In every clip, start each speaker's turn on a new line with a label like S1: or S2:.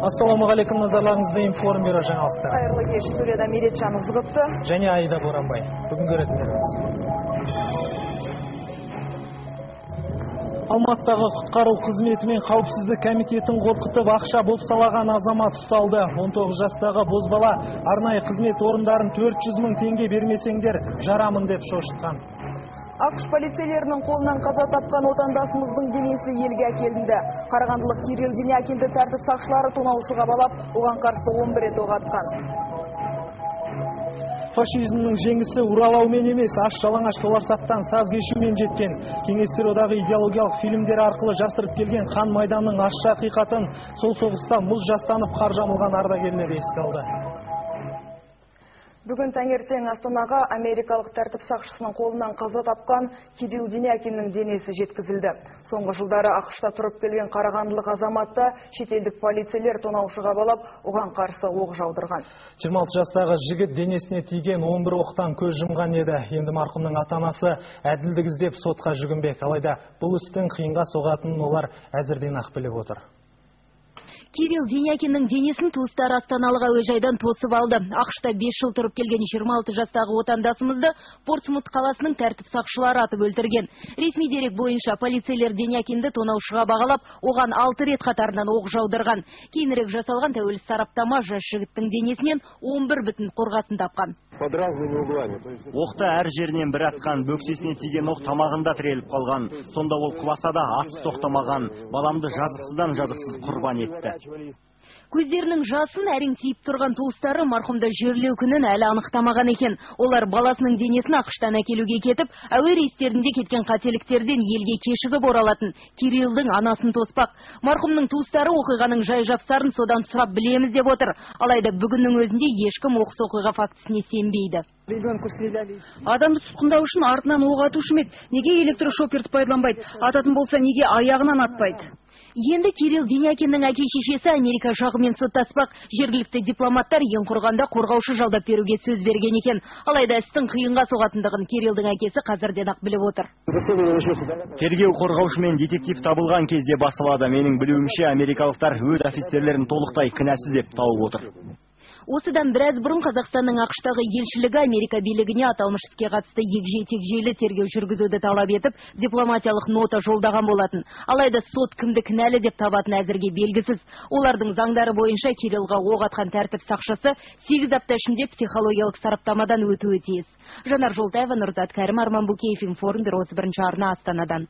S1: Ассалаумағалейкум, назарларыңызды информ бюро жаңалықтар.
S2: Қайырлы кеш, студияда Меретжан Ызғұтты
S1: және Аида Боранбай. Бүгін көретіндеріңіз. Алматыдағы құтқару қызметі мен қауіпсіздік комитетін қорқытып ақша бопсалаған азамат ұсталды. 19 жастағы бозбала арнайы қызмет орындарын 400 мың теңге бермесеңдер жарамын деп шошытқан.
S2: ақш полицейлерінің қолынан қаза тапқан отандасымыздың денесі елге әкелінді. Қарағандылық Кирилл Денякинді тәртіп сақшылары тонаушыға балап, оған қарсы 11 рет оқ атқан.
S1: Фашизмнің жеңісі уралаумен емес, аш жалаңаш толарсақтан саз кешумен жеткен. Кеңестер одағы идеологиялық фильмдер арқылы жасырып келген қан майданның ащы ақиқатын сол соғыста мұз жастанып қар жамылған ардагерлер еске алды.
S2: Бүгін таңертең Астанаға америкалық тәртіп сақшысының қолынан қаза тапқан Кирилл Денякиннің денесі жеткізілді. Соңғы жылдары ақшта тұрып келген қарағандылық азаматта шетелдік полицейлер тонаушыға балап, оған қарсы оқ жаудырған.
S1: 26 жастағы жігіт денесіне тиген 11 оқтан көз жұмған еді. Енді марқұмның ата-анасы әділдік іздеп сотқа жүгінбек. Алайда бұл істің қиынға соғатынын олар әзірден ақ біліп отыр.
S3: Кирилл Денякиннің денесін туыстары астаналық әуежайдан тосып алды. Ақшта 5 жыл тұрып келген 26 жастағы отандасымызды Портсмут қаласының тәртіп сақшылары атып өлтірген. Ресми дерек бойынша полицейлер Денякинді тонаушыға бағалап, оған 6 рет қатарынан оқ жаудырған. Кейінірек жасалған тәуелсіз сараптама жас жігіттің денесінен 11 бүтін қорғасын тапқан.
S4: Оқты әр жерінен бір атқан, бөксесіне тиген оқ тамағында тіреліп қалған. Сонда ол құласа да атыс тоқтамаған. Баламды жазықсыздан жазықсыз құрбан етті.
S3: Көздерінің жасын әрең тиіп тұрған туыстары марқұмды жерлеу күнін әлі анықтамаған екен. Олар баласының денесін ақштан әкелуге кетіп, әуе рейстерінде кеткен қателіктерден елге кешігіп оралатын Кириллдің анасын тоспақ. Марқұмның туыстары оқиғаның жай-жапсарын содан сұрап білеміз деп отыр. Алайда бүгіннің өзінде ешкім оқыс оқиға фактісіне сенбейді.
S5: Адамды тұтқындау үшін артынан оқ атушы ме еді? Неге электрошокерді пайдаланбайды? Ататын болса неге аяғынан атпайды?
S3: Енді Кирилл Денякиннің әке-шешесі Америка жағымен соттаспақ. Жергілікті дипломаттар ең құрғанда қорғаушы жалдап беруге сөз берген екен. Алайда істің қиынға соғатындығын Кириллдің әкесі қазірден ақ біліп отыр.
S4: Тергеу қорғаушы мен детектив табылған кезде басылады. Менің білуімше, америкалықтар өз офицерлерін толықтай кінәсіз деп тауып отыр.
S3: Осыдан біраз бұрын Қазақстанның ақштағы елшілігі Америка билігіне аталмыш іске қатысты егжей-тегжейлі тергеу жүргізуді талап етіп, дипломатиялық нота жолдаған болатын. Алайда сот кімді кінәлі деп табатын әзірге белгісіз. Олардың заңдары бойынша Кириллға оқ атқан тәртіп сақшысы 8 апта ішінде психологиялық сараптамадан өтуі тиіс. Жанар Жолтаева, Нұрзат Кәрім, Арман Букеев, информ бюросы, 1 арна, Астанадан.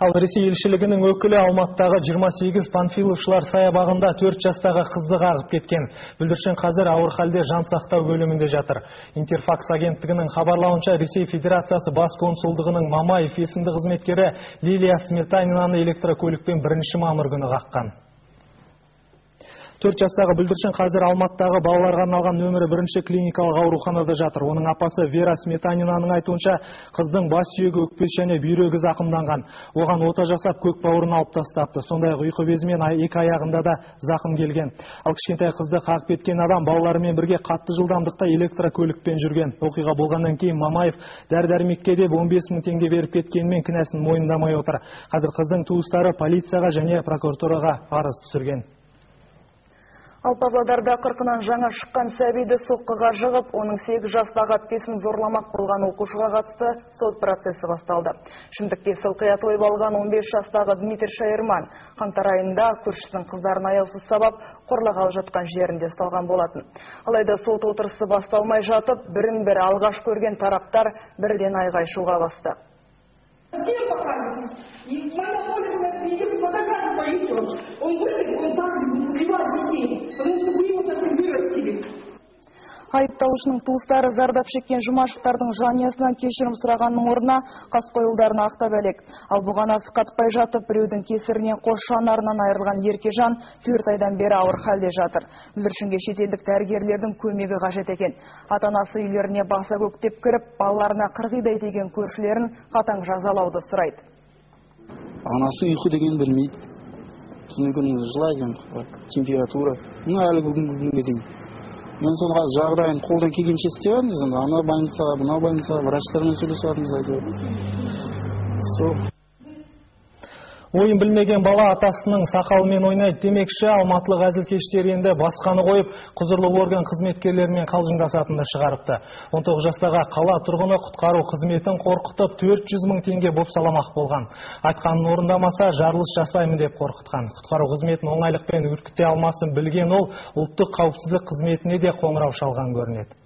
S1: Ал Ресей елшілігінің өкілі Алматыдағы 28 панфиловшылар саябағында 4 жастағы қызды қағып кеткен. Бүлдіршін қазір ауыр халде жан сақтау бөлімінде жатыр. Интерфакс агенттігінің хабарлауынша, Ресей Федерациясы бас консулдығының Мамаев есімді қызметкері Лилия Сметанинаны электрокөлікпен 1 мамыр күні қаққан. 4 жастағы бүлдіршін қазір Алматыдағы балаларға арналған нөмірі 1 клиникалық ауруханада жатыр. Оның апасы Вера Сметанинаның айтуынша, қыздың бас сүйегі, өкпесі және бүйрегі зақымданған. Оған ота жасап көк бауырын алып тастапты. Сондай-ақ ұйқы безі мен 2 аяғында да зақым келген. Ал кішкентай қызды қағып кеткен адам балаларымен бірге қатты жылдамдықта электрокөлікпен жүрген. Оқиға болғаннан кейін Мамаев дәрі-дәрмекке деп 15 мың теңге беріп кеткенмен кінәсін мойындамай отыр. Қазір қыздың туыстары полицияға және прокуратураға арыз түсірген.
S2: Ал Павлодарда 40-нан жаңа шыққан сәбиді соққыға жығып, оның 8 жастағы әпкесін зорламақ болған оқушыға қатысты сот процесі басталды. Шындықке сылқия тойып алған 15 жастағы Дмитрий Шайырман қаңтар айында көршісінің қыздарын аяусыз сабап, қорлағалы жатқан жерінде ұсталған болатын. Алайда сот отырысы басталмай жатып, бірін-бірі алғаш көрген тараптар бірден айғай-шуға басты. Айыпталушының туыстары зардап шеккен Жұмашевтардың жанұясынан кешірім сұрағанның орнына қаскөйлерін ақтап әлек. Ал бұған асы қатпай жатып, біреудің кесірінен қос жанарынан айырылған Еркежан 4 айдан бері ауыр халде жатыр. Бүлдіршінге шетелдік дәрігерлердің көмегі қажет екен. Ата-анасы үйлеріне баса көктеп кіріп, балаларына қырғидай деген көршілерін қатаң жазалауды сұрайды.
S6: Анасы ұйқы деген білмейді. Түні күні жылайды, температура. Әлі бүгінге дейін. Мен соңға жағдайын қолдан келгенше істейміз. Ана больницаға, мына больницаға, врачтармен сөйлесіп жатырмыз.
S1: Ойын білмеген бала атасының сақалымен ойнайды демекші, алматылық әзілкештер енді басқаны қойып, құзырлы орган қызметкерлерімен қалжыңдасатынды шығарыпты. 19 жастағы қала тұрғыны құтқару қызметін қорқытып 400 мың теңге бопсаламақ болған. Айтқанын орындамаса жарылыс жасаймын деп қорқытқан. Құтқару қызметін оңайлықпен үркіте алмасын білген ол, ұлттық қауіпсіздік қызметіне де қоңырау шалған көрінеді.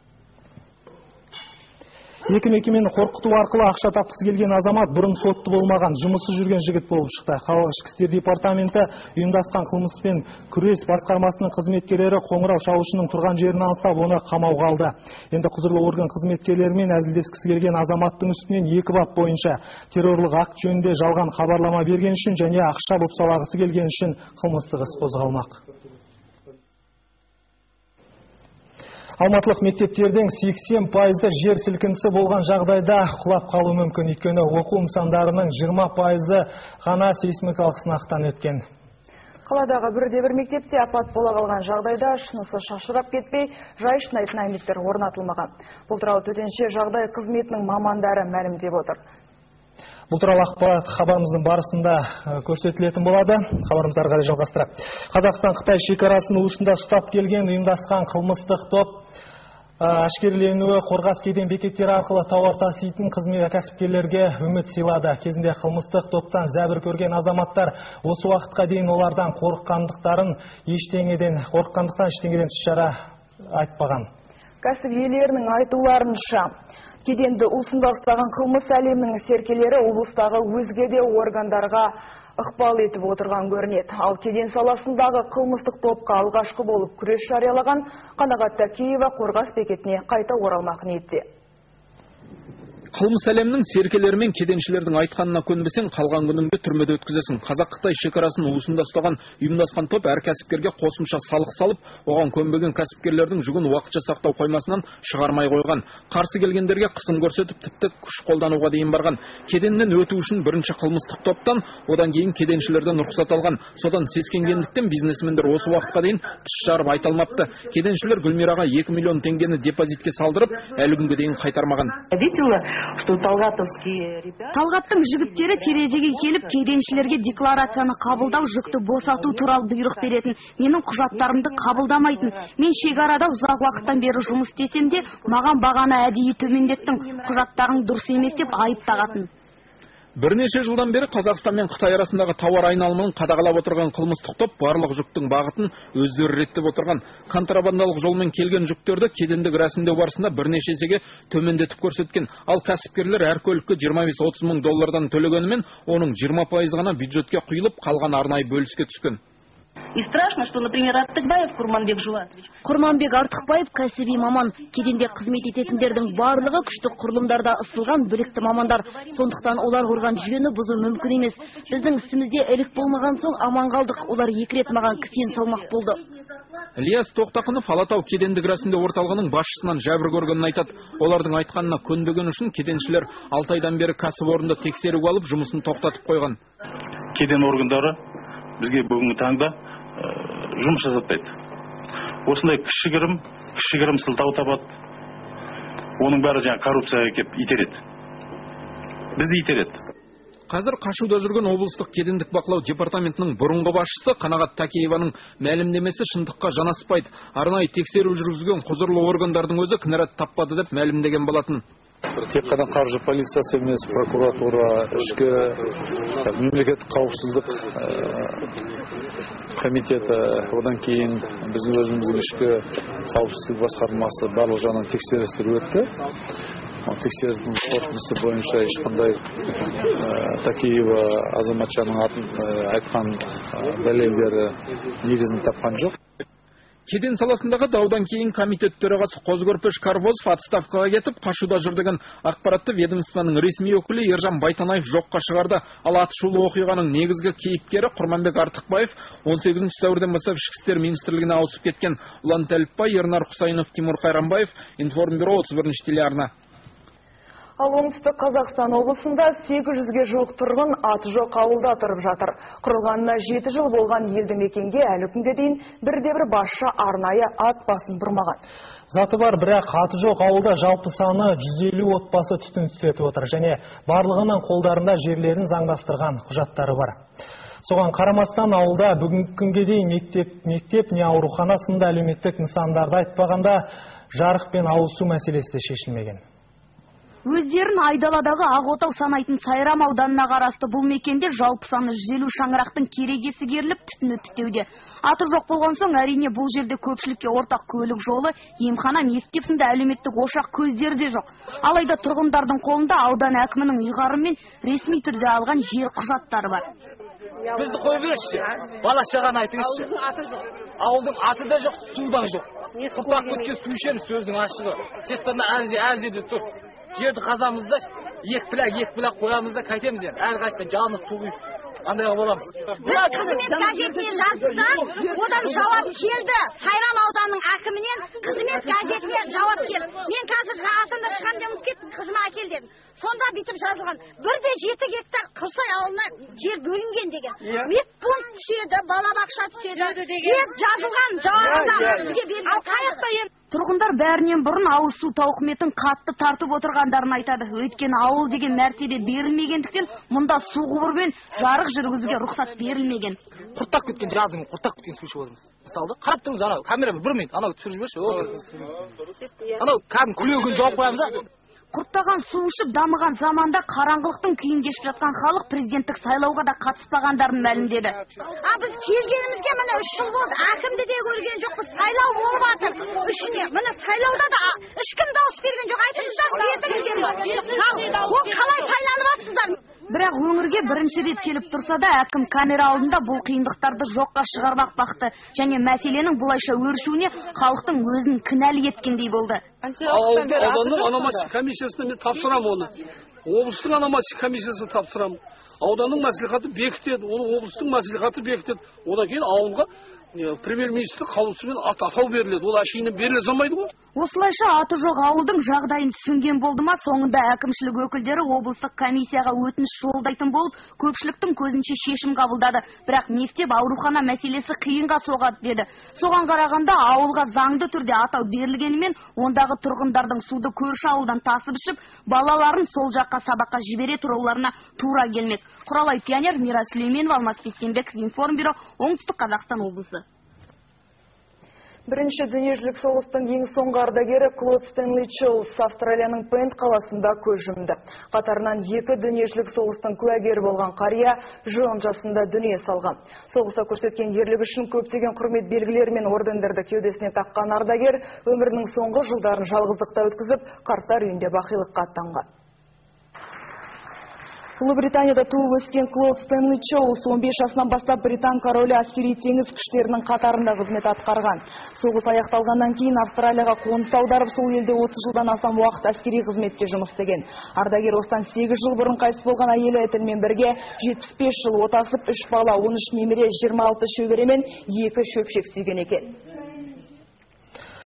S1: Екі мекемені қорқыту арқылы ақша тапқысы келген азамат бұрын сотты болмаған, жұмысы жүрген жігіт болып шықты. Қалалық ішкі істер департаменті ұйымдасқан қылмыспен күрес басқармасының қызметкерлері қоңырау шалушының тұрған жерін анықтап, оны қамауға алды. Енді құзырлы орган қызметкерлерімен әзілдескісі келген азаматтың үстінен 2 бап бойынша террорлық акт жөнінде жалған хабарлама берген үшін және ақша бопсалағысы келген үшін қылмыстық іс қозғалмақ. Алматылық мектептердің 80% жер сілкінісі болған жағдайда құлап қалуы мүмкін, өйткені оқу нысандарының 20% ғана сейсмикалық сынақтан өткен.
S2: Қаладағы бірде-бір мектепте апат бола қалған жағдайда шынысы шашырап кетпей, жай шынайтын аймақтар орнатылмаған. Бұл туралы төтенше жағдай қызметінің мамандары мәлімдеп отыр.
S1: Бұл туралы ақпарат хабарымыздың барысында көрсетілетін болады. Хабарымызды ары қарай жалғастырайық. Қазақстан-Қытай шекарасын уысында ұстап келген ұйымдасқан қылмыстық топ әшкереленуі қорғас кеден бекеттері арқылы тауар таситын қызмет кәсіпкерлерге үміт сыйлады. Кезінде қылмыстық топтан зәбір көрген азаматтар осы уақытқа дейін олардан қорыққандықтан ештеңеден шара айтпаған.
S2: Кәсіп иелерінің айтуларынша, кеденді уысында ұстаған қылмыс әлемінің серкелері облыстағы өзге де органдарға ықпал етіп отырған көрінеді. Ал кеден саласындағы қылмыстық топқа алғашқы болып күрес жариялаған Қанағат Такеева қорғас бекетіне қайта оралмақ ниетте.
S7: Қылмыс әлемінің серкелері мен кеденшілердің айтқанына көнбесең, қалған күніңді түрмеде өткізесің. Қазақ-Қытай шекарасын уысында ұстаған ұйымдасқан топ әр кәсіпкерге қосымша салық салып, оған көнбеген кәсіпкерлердің жүгін уақытша сақтау қоймасынан шығармай қойған. Қарсы келгендерге қысым көрсетіп, тіпті күш қолдануға дейін барған. Кеденнен өту үшін бірінші қылмыстық топтан, одан кейін кеденшілерден рұқсат алған. Содан сескенгендіктен бизнесмендер осы уақытқа дейін тіс жарып айта алмапты. Кеденшілер Гүлмираға 2 миллион теңгені депозитке салдырып, әлі күнге дейін қайтармаған.
S3: Талғаттың жігіттері терезеге келіп, кеденшілерге декларацияны қабылдау, жүкті босату туралы бұйрық беретін. Менің құжаттарымды қабылдамайтын. Мен шекарада ұзақ уақыттан бері жұмыс істесем де, маған бағаны әдейі төмендеттің. Құжаттарың дұрыс емес деп айып тағатын.
S7: Бірнеше жылдан бері Қазақстан мен Қытай арасындағы тауар айналымын қадағалап отырған қылмыстық топ барлық жүктің бағытын өздері реттеп отырған. Контрабандалық жолмен келген жүктерді кедендік рәсімдеу барысында бірнеше есеге төмендетіп көрсеткен. Ал кәсіпкерлер әр көлікке 25-30 мың доллардан төлегенімен, оның 20% ғана бюджетке құйылып, қалған арнайы бөліске түскен.
S8: И страшно, что, например, Артықбаев Курманбек Жулатович.
S3: Курманбек Артықбаев кәсіби маман. Кеденде қызмет ететіндердің барлығы күштік құрылымдарда ысылған білікті мамандар. Сондықтан олар құрған жүйені бұзу мүмкін емес. Біздің ісімізде ілік болмаған соң аман қалдық. Олар 2 рет маған кісен салмақ болды.
S7: Ильяс Тоқтақынов Алатау кедендік рәсімдеу орталығының басшысынан жәбір көргенін айтады. Олардың айтқанына көнбеген үшін кеденшілер 6 айдан бері кәсіпорынды тексеруге алып, жұмысын тоқтатып қойған.
S9: Кеден органдары бізге бүгінгі таңда жұмыс жасатпайды. Осындай кішігірім сылтау табады. Оның бәрі коррупцияға келіп итереді. Бізді итереді.
S7: Қазір қашуда жүрген облыстық кедендік бақылау департаментінің бұрынғы басшысы Қанағат Такееваның мәлімдемесі шындыққа жанаспайды. Арнайы тексеру жүргізген құзырлы органдардың өзі кінәрат таппады деп мәлімдеген болатын.
S10: Тек қана қаржы полициясы емес, прокуратура, ішкі мемлекеттік қауіпсіздік комитеті, одан кейін біздің өзіміздің ішкі қауіпсіздік басқармасы барлық жағынан тексерістер өтті. Тексерістің қорытындысы бойынша ешқандай Такеева азаматшаның айтқан дәлелдері негізін тапқан жоқ.
S7: Кеден саласындағы даудан кейін комитет төрағасы Қозы-Көрпеш Карбозов отставкаға кетіп, қашуда жүр деген ақпаратты ведомствоның ресми өкілі Ержан Байтанаев жоққа шығарды. Ал атышулы оқиғаның негізгі кейіпкері Құрманбек Артықбаев 18 сәуірден бастап ішкі істер министрлігіне ауысып кеткен. Ұлан Тәліпбай, Ернар Құсайынов, Тимур Қайрамбаев, Информбюро 31 телеарна.
S2: Ал оңтүстік Қазақстан облысында 800-ге жуық тұрғын аты жоқ ауылда тұрып жатыр. Құрылғанына 7 жыл болған елді мекенге әлі күнге дейін бірде-бір басшы арнайы ат басын бұрмаған.
S1: Заты бар, бірақ аты жоқ ауылда жалпы саны 150 отбасы түтін түтетіп отыр және барлығының қолдарында жерлерін заңдастырған құжаттары бар. Соған қарамастан ауылда бүгінгі күнге дейін мектеп не аурухана сынды әлеуметтік нысандарды айтпағанда жарық пен ауыз су мәселесі де шешілмеген.
S3: Өздерін айдаладағы Ақ-Отау санайтын Сайрам ауданына қарасты бұл мекенде жалпы саны 150 шаңырақтың керегесі керіліп түтіні түтеуде. Аты жоқ болған соң әрине бұл жерде көпшілікке ортақ көлік жолы, емхана, мектеп сынды әлеуметтік ошақ көздері де жоқ. Алайда тұрғындардың қолында аудан әкімінің ұйғарымымен ресми түрде алған жер құжаттары бар.
S11: Бізді қойып берші, бала шағаны айтыңызшы. Ауылдың аты да жоқ, су да жоқ. Құттақ көткен су ішеміз сөздің ашығы. Тестарына әр жерде тұр. Жерді қазамызда екі пілак қоямыз да қайтеміз енді. Әр қайсыда жалынып су құйып. Андайға боламыз.
S12: Қызмет газетіне жазса, одан жауап келді. Сайрам ауданының әкімінен қызмет газетіне жауап келді. Мен қазір жағасында шығам деп ұмытып қызыма әкел дедім. Сонда бүйтіп жазылған. 1,7 гектар Құрсай ауылына жер бөлінген деген. Медпункт түседі, балабақша түседі. Деп жазылған жауабында бізге берілген.
S3: Тұрғындар бәрінен бұрын ауыз су тауқыметін қатты тартып отырғандарын айтады. Өйткені ауыл деген мәртебе берілмегендіктен мұнда су құбырымен жарық жүргізуге рұқсат берілмеген.
S11: Құрттақ кеткен жазың, құрттақ кеткен су ішіп отырмыз. Мысалы, қарап тұрыңыз, анау камера бұрмайды, анау түсіріп жіберші. Анау кәдімгі күлегін жауып қоямыз.
S3: Құрттаған су ішіп дамыған заманда қараңғылықтың күйін кешіп жатқан халық президенттік сайлауға да қатыспағандарын мәлімдеді.
S12: Біз келгенімізге міне 3 жыл болды. Әкімді де көрген жоқпыз. Сайлау болып жатыр. Үшіне міне сайлауда да ешкім дауыс берген жоқ. Айтыңыздаршы, бетіңізден. Ол қалай сайланып жатсыздар?
S3: Бірақ өңірге бірінші рет келіп тұрса да, әкім камера алдында бұл қиындықтарды жоққа шығармақ бақты және мәселенің бұлайша өршуіне халықтың өзін кінәлі еткендей болды.
S13: Ауданның аномастик комиссиясына мен тапсырамын оны. Облыстың аномастик комиссиясына тапсырамын. Ауданның мәслихаты бекітеді, оны облыстың мәслихаты бекітеді. Одан кейін ауылға премьер-министр қаулысымен атау беріледі. Ол әшейінен беріле салмайды ғой.
S3: Осылайша аты жоқ ауылдың жағдайын түсінген болды ма, соңында әкімшілік өкілдері облыстық комиссияға өтініш жолдайтын болып, көпшіліктің көзінше шешім қабылдады. Бірақ мектеп, аурухана мәселесі қиынға соғады деді. Соған қарағанда ауылға заңды түрде атау берілгенімен, ондағы тұрғындардың суды көрші ауылдан тасып ішіп, балаларын сол жаққа сабаққа жібере тұруларына тура келмек. Құралай пионер, Мира Сүлейменова, Алмас Бестенбеков, Информбюро, Оңтүстік Қазақстан облысы.
S2: Бірінші дүниежүзілік соғыстың ең соңғы ардагері Клод Стэнли Чоулс Австралияның Пент қаласында көз жұмды. Қатарынан 2 дүниежүзілік соғыстың куәгері болған қария 10 жасында дүние салған. Соғыста көрсеткен ерлігі үшін көптеген құрмет белгілері мен ордендерді кеудесіне таққан ардагер өмірінің соңғы жылдарын жалғыздықта өткізіп, қарттар үйінде бақилыққа аттанған. Ұлыбританияда туып өскен Клод Стэнли Чоулс 15 жасынан бастап Британ королі әскери теңіз күштерінің қатарында қызмет атқарған. Соғыс аяқталғаннан кейін Австралияға қоныс аударып, сол елде 30 жылдан астам уақыт әскери қызметте жұмыс істеген. Ардагер осыдан 8 жыл бұрын қайтыс болған әйелі Этельмен бірге 75 жыл отасып, 3 бала, 13 немере, 26 шөбере мен 2 шөпшек сүйген екен.